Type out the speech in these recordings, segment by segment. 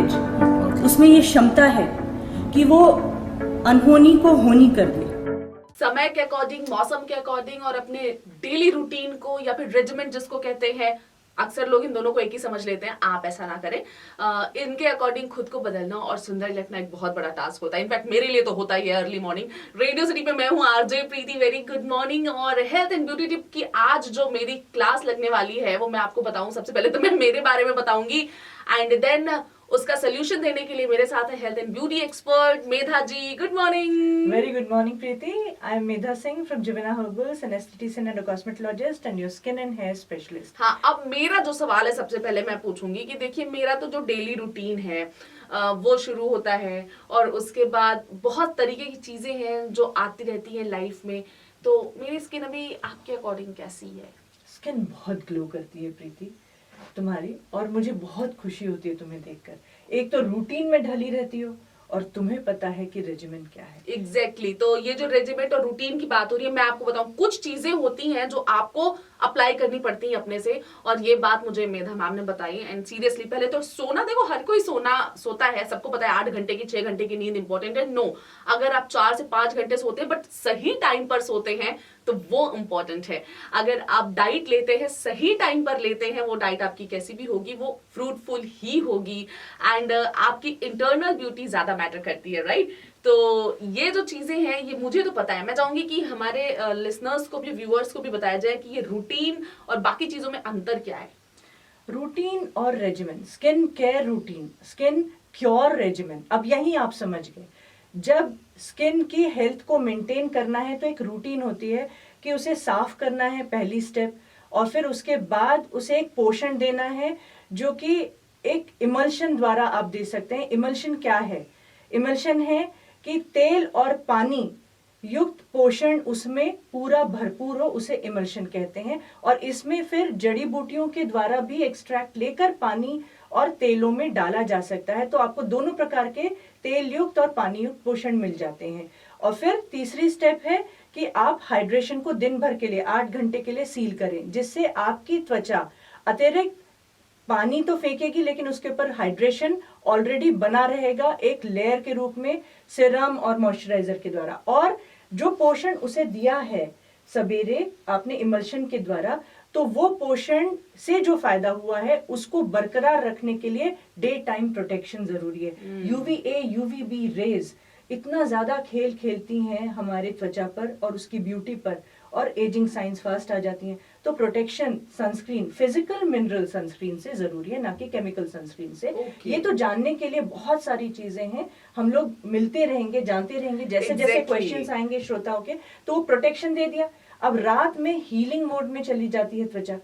करेज, उसमें ये क्षमता है कि वो अनहोनी को होनी कर दे। समय के अकॉर्डिंग, मौसम के अकॉर्डिंग और अपने डेली रूटीन को या फिर रेजिमेंट जिसको कहते हैं, अक्सर लोग इन दोनों को एक ही समझ लेते हैं। आप ऐसा ना करें। इनके अकॉर्डिंग खुद को बदलना और सुंदर लगना एक बहुत बड़ा टास्क होता है। इनफैक्ट मेरे लिए तो होता ही है अर्ली मॉर्निंग। रेडियो सिटी पे मैं हूँ RJ Preeti. Very good morning. और हेल्थ एंड ब्यूटी टिप की आज जो मेरी क्लास लगने वाली है वो मैं आपको बताऊं। सबसे पहले तो मैं मेरे बारे में बताऊंगी एंड देन उसका सोल्यूशन देने के लिए मेरे साथ है health and beauty expert Medha ji. Good morning. Very good morning, Preeti. I am Medha Singh from Jivana Herbals, an esthetician and a cosmetologist and your skin and hair specialist. हाँ, अब मेरा जो सवाल है सबसे पहले मैं पूछूंगी कि देखिए मेरा तो जो डेली रूटीन है वो शुरू होता है और उसके बाद बहुत तरीके की चीजें हैं जो आती रहती हैं लाइफ में। तो मेरी स्किन अभी आपके अकॉर्डिंग कैसी है? स्किन बहुत ग्लो करती है प्रीति तुम्हारी, और मुझे बहुत खुशी होती है तुम्हें देखकर। एक तो रूटीन में ढली रहती हो और तुम्हें पता है कि रेजिमेंट क्या है। एग्जैक्टली तो ये जो रेजिमेंट और रूटीन की बात हो रही है, मैं आपको बताऊं कुछ चीजें होती हैं जो आपको अप्लाई करनी पड़ती हैं अपने से, और ये बात मुझे मेधा मैम ने बताई। एंड सीरियसली पहले तो सोना, देखो हर कोई सोता है, सबको पता है 8 घंटे की 6 घंटे की नींद इंपॉर्टेंट है। नो, अगर आप 4 से 5 घंटे सोते हैं बट सही टाइम पर सोते हैं तो वो इंपॉर्टेंट है। अगर आप डाइट लेते हैं, सही टाइम पर लेते हैं, वो डाइट आपकी कैसी भी होगी वो फ्रूटफुल ही होगी एंड आपकी इंटरनल ब्यूटी ज्यादा मैटर करती है, राइट? तो ये जो चीजें हैं ये मुझे तो पता है। मैं चाहूंगी कि हमारे लिसनर्स को भी, व्यूअर्स को भी बताया जाए कि ये रूटीन और बाकी चीजों में अंतर क्या है। रूटीन और regiment, skin care routine, skin cure regiment. अब यही आप समझ गए। जब स्किन की हेल्थ को मेंटेन करना है तो एक रूटीन होती है कि उसे साफ करना है, पहली स्टेप, और फिर उसके बाद उसे एक पोषण देना है जो कि एक इमल्शन द्वारा आप दे सकते हैं। इमल्शन क्या है? इमल्शन है कि तेल और पानी युक्त पोषण उसमें पूरा भरपूर हो, उसे इमल्शन कहते हैं। और इसमें फिर जड़ी बूटियों के द्वारा भी एक्सट्रैक्ट लेकर पानी और तेलों में डाला जा सकता है, तो आपको दोनों प्रकार के तेल युक्त और पानी युक्त पोषण मिल जाते हैं। और फिर तीसरी स्टेप है कि आप हाइड्रेशन को दिन भर के लिए 8 घंटे के लिए सील करें, जिससे आपकी त्वचा अतिरिक्त पानी तो फेंकेगी लेकिन उसके ऊपर हाइड्रेशन ऑलरेडी बना रहेगा एक लेयर के रूप में, सीरम और मॉइस्चराइजर के द्वारा। और जो पोषण उसे दिया है सवेरे आपने इमल्शन के द्वारा, तो वो पोषण से जो फायदा हुआ है उसको बरकरार रखने के लिए डे टाइम प्रोटेक्शन जरूरी है। यूवीए यूवीबी रेज इतना ज्यादा खेल खेलती हैं हमारे त्वचा पर और उसकी ब्यूटी पर, और एजिंग साइंस फास्ट आ जाती हैं। तो protection sunscreen, physical mineral sunscreen से जरूरी है, ना कि केमिकल सनस्क्रीन से। ये तो जानने के लिए बहुत सारी चीजें हैं, हम लोग मिलते रहेंगे, जानते रहेंगे, जैसे जैसे क्वेश्चंस आएंगे श्रोताओं के, तो वो प्रोटेक्शन दे दिया। अब रात में हीलिंग मोड में चली जाती है त्वचा,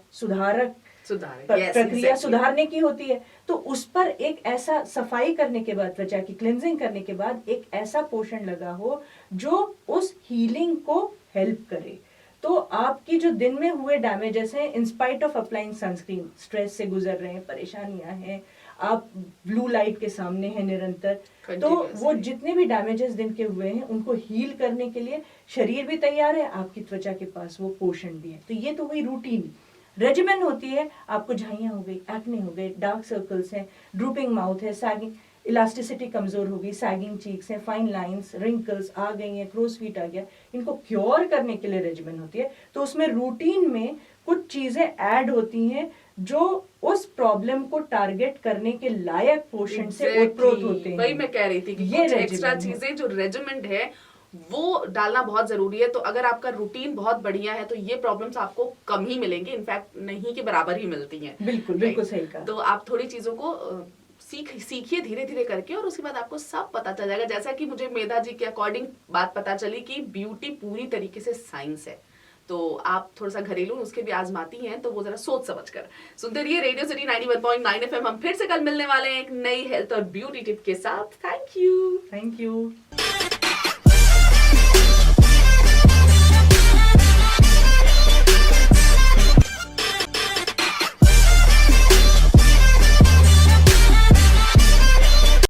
प्रक्रिया सुधारने की होती है, तो उस पर एक ऐसा सफाई करने के बाद, त्वचा की क्लिनजिंग करने के बाद एक ऐसा पोषण लगा हो जो उस हीलिंग को हेल्प करे। तो आपकी जो दिन में हुए डैमेजेस हैं, in spite of applying sunscreen, stress से गुजर रहे हैं, परेशानियां हैं, आप ब्लू लाइट के सामने हैं निरंतर, तो वो जितने भी डैमेजेस दिन के हुए हैं उनको हील करने के लिए शरीर भी तैयार है, आपकी त्वचा के पास वो पोषण भी है। तो ये तो हुई रूटीन। रेजिमेंट होती है, आपको झाइयां हो गई, एक्ने हो गए, डार्क सर्कल्स हैं, ड्रूपिंग माउथ है, सैगिंग, इलास्टिसिटी कमजोर हो गई, सैगिंग चीक्स हैं, फाइन लाइंस, रिंकल्स आ गई हैं, क्रोज फीट आ गया, इनको क्योर करने के लिए रेजिमेंट होती है। तो उसमें रूटीन में कुछ चीजें ऐड होती हैं जो उस प्रॉब्लम को टारगेट करने के लायक पोषण से ओतप्रोत होते हैं। वही मैं कह रही थी कि ये एक्स्ट्रा चीजें जो रेजिमेंट है वो डालना बहुत जरूरी है। तो अगर आपका रूटीन बहुत बढ़िया है तो ये प्रॉब्लम्स आपको कम ही मिलेंगे, इनफैक्ट नहीं के बराबर ही मिलती हैं। बिल्कुल बिल्कुल सही कहा। तो आप थोड़ी चीजों को सीखिए धीरे धीरे करके, और उसके बाद आपको सब पता चल जाएगा। जैसा कि मुझे मेधा जी के अकॉर्डिंग बात पता चली कि ब्यूटी पूरी तरीके से साइंस है, तो आप थोड़ा सा घरेलू नुस्खे भी आजमाती हैं तो वो जरा सोच समझ कर सुनते रहिए रेडियो सिटी 91.9 FM। हम फिर से कल मिलने वाले हैं एक नई हेल्थ और ब्यूटी टिप के साथ। Thank you.